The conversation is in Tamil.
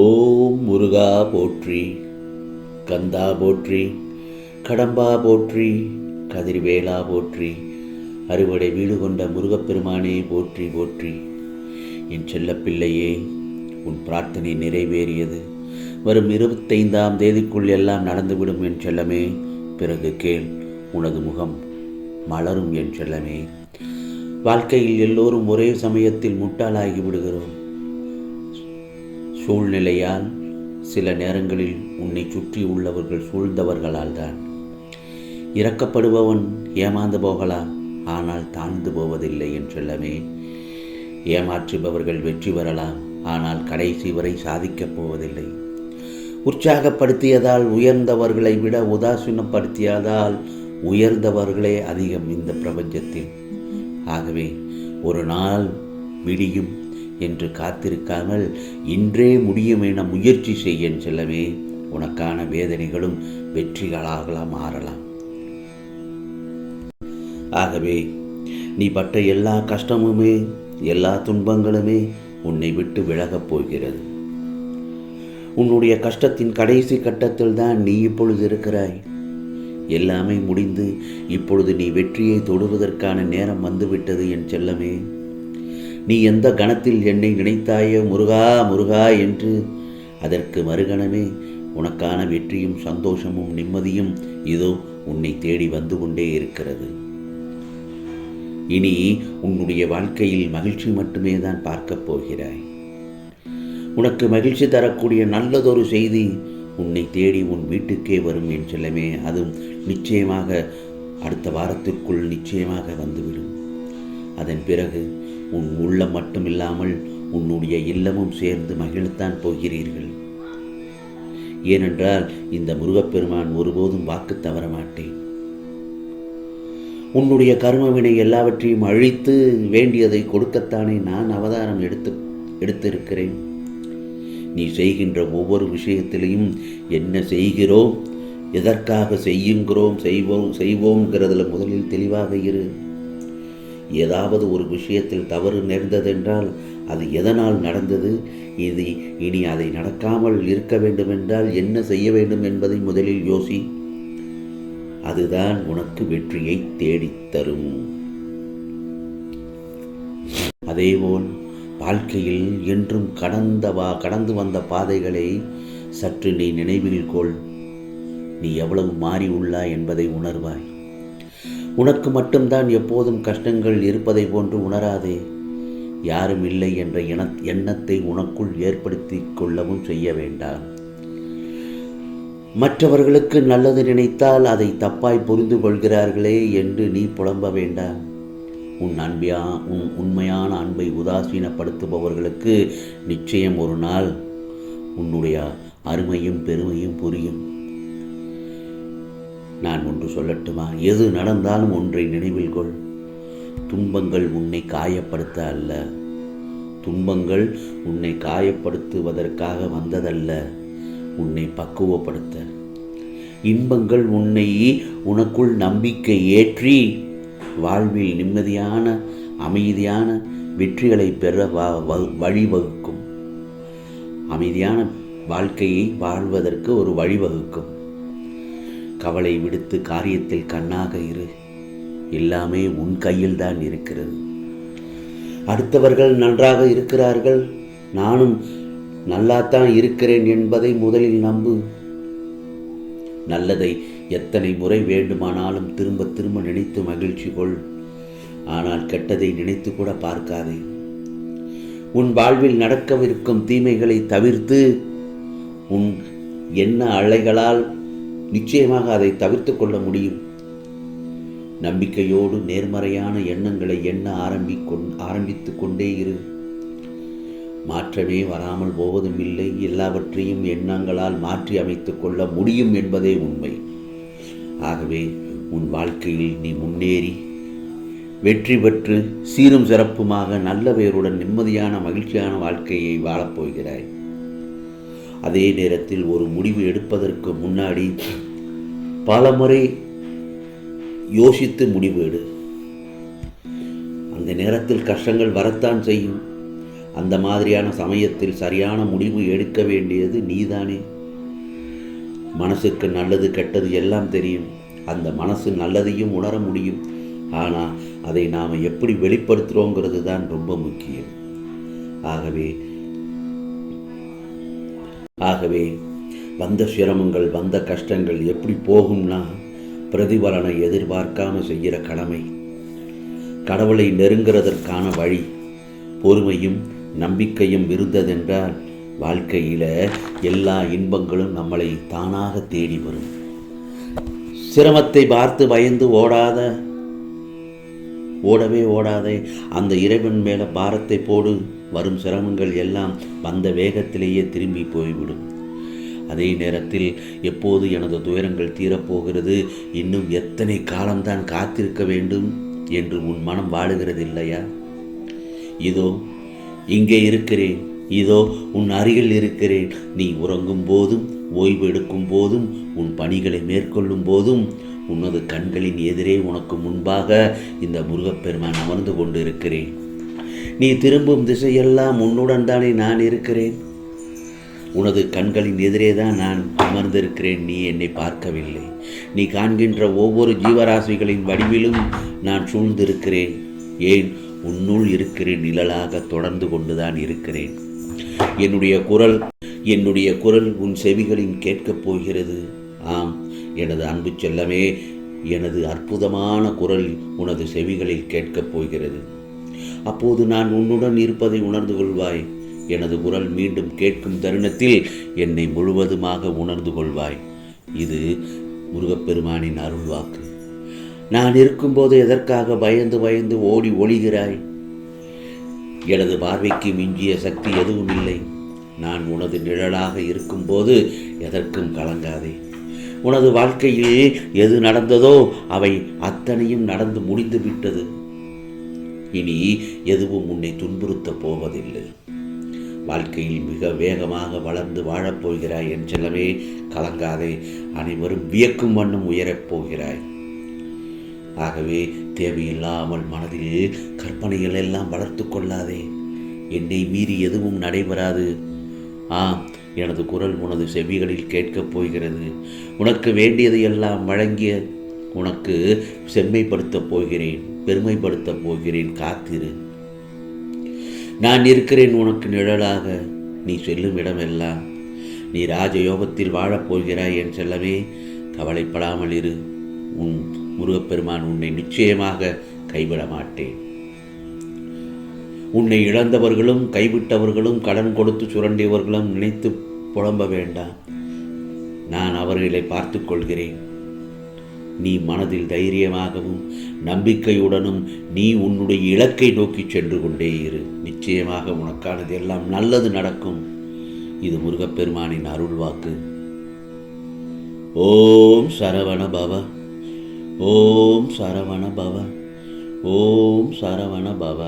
ஓம் முருகா போற்றி, கந்தா போற்றி, கடம்பா போற்றி, கதிர்வேலா போற்றி, அறுவடை வீடு கொண்ட முருகப்பெருமானே போற்றி போற்றி. என் செல்லப்பிள்ளையே, உன் பிரார்த்தனை நிறைவேறியது. வரும் 25ஆம் தேதிக்குள் எல்லாம் நடந்துவிடும் என் செல்லமே. பிறகு கேள், உனது முகம் மலரும் என் செல்லமே. வாழ்க்கையில் எல்லோரும் ஒரே சமயத்தில் முட்டாளாகி விடுகிறோம். சூழ்நிலையால், சில நேரங்களில் உன்னை சுற்றி உள்ளவர்கள் சூழ்ந்தவர்களால் தான். இறக்கப்படுபவன் ஏமாந்து போகலாம், ஆனால் தாழ்ந்து போவதில்லை என் செல்லமே. ஏமாற்றுபவர்கள் வெற்றி பெறலாம், ஆனால் கடைசி வரை சாதிக்கப் போவதில்லை. உற்சாகப்படுத்தியதால் உயர்ந்தவர்களை விட உதாசீனப்படுத்தியதால் உயர்ந்தவர்களே அதிகம் இந்த பிரபஞ்சத்தில். ஆகவே ஒரு நாள் விடியும் என்று காத்திருக்காமல் இன்றே முடியும் என முயற்சி செய்ய செல்லவே. உனக்கான வேதனைகளும் வெற்றிகளாக மாறலாம். ஆகவே நீ பட்ட எல்லா கஷ்டமுமே, எல்லா துன்பங்களுமே உன்னை விட்டு விலகப் போகிறது. உன்னுடைய கஷ்டத்தின் கடைசி கட்டத்தில் தான் நீ இப்பொழுது இருக்கிறாய். எல்லாமே முடிந்து இப்பொழுது நீ வெற்றியை தொடுவதற்கான நேரம் வந்துவிட்டது என் செல்லமே. நீ எந்த கணத்தில் என்னை நினைத்தாயோ முருகா முருகா என்று, அதற்கு மறுகணமே உனக்கான வெற்றியும் சந்தோஷமும் நிம்மதியும் இதோ உன்னை தேடி வந்து கொண்டே இருக்கிறது. இனி உன்னுடைய வாழ்க்கையில் மகிழ்ச்சி மட்டுமே தான் பார்க்கப் போகிறாய். உனக்கு மகிழ்ச்சி தரக்கூடிய நல்லதொரு செய்தி உன்னை தேடி உன் வீட்டுக்கே வரும் என் செல்லமே. அதுவும் நிச்சயமாக அடுத்த வாரத்திற்குள் நிச்சயமாக வந்துவிடும். அதன் பிறகு உன் உள்ளம் மட்டுமில்லாமல் உன்னுடைய இல்லமும் சேர்ந்து மகிழத்தான் போகிறீர்கள். ஏனென்றால் இந்த முருகப்பெருமான் ஒருபோதும் வாக்கு தவற மாட்டேன். உன்னுடைய கர்மவினை எல்லாவற்றையும் அழித்து வேண்டியதை கொடுக்கத்தானே நான் அவதாரம் எடுத்திருக்கிறேன். நீ செய்கின்ற ஒவ்வொரு விஷயத்திலையும் என்ன செய்கிறோம், எதற்காக செய்வோங்கிறதுல முதலில் தெளிவாக இரு. ஏதாவது ஒரு விஷயத்தில் தவறு நேர்ந்ததென்றால் அது எதனால் நடந்தது, இனி அதை நடக்காமல் இருக்க வேண்டுமென்றால் என்ன செய்ய வேண்டும் என்பதை முதலில் யோசி. அதுதான் உனக்கு வெற்றியை தேடித்தரும். அதேபோல் வாழ்க்கையில் என்றும் கடந்து வந்த பாதைகளை சற்று நீ நினைவில் கொள். நீ எவ்வளவு மாறி உள்ளாய் என்பதை உணர்வாய். உனக்கு மட்டும்தான் எப்போதும் கஷ்டங்கள் இருப்பதை போன்று உணராதே. யாரும் இல்லை என்ற எண்ணத்தை உனக்குள் ஏற்படுத்தி கொள்ளவும் செய்ய வேண்டாம். மற்றவர்களுக்கு நல்லது நினைத்தால் அதை தப்பாய் புரிந்து கொள்கிறார்களே என்று நீ புலம்ப வேண்டாம். உன் உண்மையான அன்பை உதாசீனப்படுத்துபவர்களுக்கு நிச்சயம் ஒரு நாள் உன்னுடைய அருமையும் பெருமையும் புரியும். நான் ஒன்று சொல்லட்டுமா? எது நடந்தாலும் ஒன்றை நினைவில் கொள். துன்பங்கள் உன்னை காயப்படுத்த அல்ல, துன்பங்கள் உன்னை காயப்படுத்துவதற்காக வந்ததல்ல, உன்னை பக்குவப்படுத்த. இன்பங்கள் உனக்குள் நம்பிக்கை ஏற்றி வாழ்வில் நிம்மதியான அமைதியான வெற்றிகளை பெற வழிவகுக்கும். அமைதியான வாழ்க்கையை வாழ்வதற்கு ஒரு வழிவகுக்கும். கவலை விடுத்து காரியத்தில் கண்ணாக இரு. எல்லாமே உன் கையில் தான் இருக்கிறது. அடுத்தவர்கள் நன்றாக இருக்கிறார்கள், நானும் நல்லாத்தான் இருக்கிறேன் என்பதை முதலில் நம்பு. நல்லதை எத்தனை முறை வேண்டுமானாலும் திரும்ப திரும்ப நினைத்து மகிழ்ச்சி கொள். ஆனால் கெட்டதை நினைத்து கூட பார்க்காதே. உன் வாழ்வில் நடக்கவிருக்கும் தீமைகளை தவிர்த்து உன் எண்ண அலைகளால் நிச்சயமாக அதை தவிர்த்து கொள்ள முடியும். நம்பிக்கையோடு நேர்மறையான எண்ணங்களை எண்ண ஆரம்பித்து கொண்டே இரு. மாற்றமே வராமல் போவதும் இல்லை. எல்லாவற்றையும் எண்ணங்களால் மாற்றி அமைத்துக் கொள்ள முடியும் என்பதே உண்மை. ஆகவே உன் வாழ்க்கையில் நீ முன்னேறி வெற்றி பெற்று சீரும் சிறப்புமாக நல்ல பெயருடன் நிம்மதியான மகிழ்ச்சியான வாழ்க்கையை வாழப்போகிறாய். அதே நேரத்தில் ஒரு முடிவு எடுப்பதற்கு முன்னாடி பலமுறை யோசித்து முடிவு எடு. அந்த நேரத்தில் கஷ்டங்கள் வரத்தான் செய்யும். அந்த மாதிரியான சமயத்தில் சரியான முடிவு எடுக்க வேண்டியது நீதானே. மனசுக்கு நல்லது கெட்டது எல்லாம் தெரியும். அந்த மனசு நல்லதையும் உணர முடியும். ஆனால் அதை நாம் எப்படி வெளிப்படுத்துகிறோங்கிறது தான் ரொம்ப முக்கியம். ஆகவே வந்த சிரமங்கள், வந்த கஷ்டங்கள் எப்படி போகும்னா, பிரதிபலனை எதிர்பார்க்காம செய்கிற கடமை, கடவுளை நெருங்கிறதற்கான வழி, பொறுமையும் நம்பிக்கையும் இருந்ததென்றால் வாழ்க்கையில் எல்லா இன்பங்களும் நம்மளை தானாக தேடி வரும். சிரமத்தை பார்த்து பயந்து ஓடவே அந்த இறைவன் மேலே பாரத்தை போடு. வரும் சிரமங்கள் எல்லாம் வந்த வேகத்திலேயே திரும்பி போய்விடும். அதே நேரத்தில் எப்போது எனது துயரங்கள் தீரப்போகிறது, இன்னும் எத்தனை காலம்தான் காத்திருக்க வேண்டும் என்று உன் மனம் வாழுகிறது இல்லையா? இதோ இங்கே இருக்கிறேன், இதோ உன் அருகில் இருக்கிறேன். நீ உறங்கும் போதும், ஓய்வு எடுக்கும் போதும், உன் பணிகளை மேற்கொள்ளும் போதும் உனது கண்களின் எதிரே உனக்கு முன்பாக இந்த முருகப்பெருமான் அமர்ந்து கொண்டு இருக்கிறேன். நீ திரும்பும் திசையெல்லாம் உன்னுடன் தானே நான் இருக்கிறேன். உனது கண்களின் எதிரே தான் நான் அமர்ந்திருக்கிறேன். நீ என்னை பார்க்கவில்லை. நீ காண்கின்ற ஒவ்வொரு ஜீவராசிகளின் வடிவிலும் நான் சூழ்ந்திருக்கிறேன். ஏன், உன்னுள் இருக்கிறேன். நிழலாக தொடர்ந்து கொண்டுதான் இருக்கிறேன். என்னுடைய குரல் உன் செவிகளின் கேட்கப் போகிறது. ஆம் எனது அன்பு செல்லமே, எனது அற்புதமான குரல் உனது செவிகளில் கேட்கப் போகிறது. அப்போது நான் உன்னுடன் இருப்பதை உணர்ந்து கொள்வாய். எனது குரல் மீண்டும் கேட்கும் தருணத்தில் என்னை முழுவதுமாக உணர்ந்து கொள்வாய். இது முருகப்பெருமானின் அருள் வாக்கு. நான் இருக்கும்போது எதற்காக பயந்து ஓடி ஒளிகிறாய்? எனது பார்வைக்கு மிஞ்சிய சக்தி எதுவும் இல்லை. நான் உனது நிழலாக இருக்கும்போது எதற்கும் கலங்காதே. உனது வாழ்க்கையில் எது நடந்ததோ அவை அத்தனையும் நடந்து முடிந்து விட்டது. இனி எதுவும் உன்னை துன்புறுத்தப் போவதில்லை. வாழ்க்கையில் மிக வேகமாக வளர்ந்து வாழப்போகிறாய் என் செல்லமே. கலங்காதே. அனைவரும் வியக்கும் வண்ணம் உயரப் போகிறாய். ஆகவே தேவையில்லாமல் மனதில் கற்பனைகள் எல்லாம் வளர்த்து கொள்ளாதே. என்னை மீறி எதுவும் நடைபெறாது. ஆம், எனது குரல் உனது செவிகளில் கேட்கப் போகிறது. உனக்கு வேண்டியதையெல்லாம் வழங்கிய உனக்கு செம்மைப்படுத்தப் போகிறேன், பெருமைப்படுத்தப் போகிறேன். காத்திரு. நான் இருக்கிறேன் உனக்கு நிழலாக. நீ செல்லும் இடமெல்லாம் நீ ராஜயோகத்தில் வாழப்போகிறாய் என் செல்லவே. கவலைப்படாமல் இரு. உன் முருகப்பெருமான் உன்னை நிச்சயமாக கைவிட மாட்டேன். உன்னை இழந்தவர்களும், கைவிட்டவர்களும், கடன் கொடுத்து சுரண்டியவர்களும் நினைத்து புலம்ப வேண்டாம். நான் அவர்களை பார்த்து கொள்கிறேன். நீ மனதில் தைரியமாகவும் நம்பிக்கையுடனும் நீ உன்னுடைய இலக்கை நோக்கி சென்று கொண்டே இரு. நிச்சயமாக உனக்கானது எல்லாம் நல்லது நடக்கும். இது முருகப்பெருமானின் அருள் வாக்கு. ஓம் சரவண பவ, ஓம் சரவண பவ, ஓம் சரவண பவ.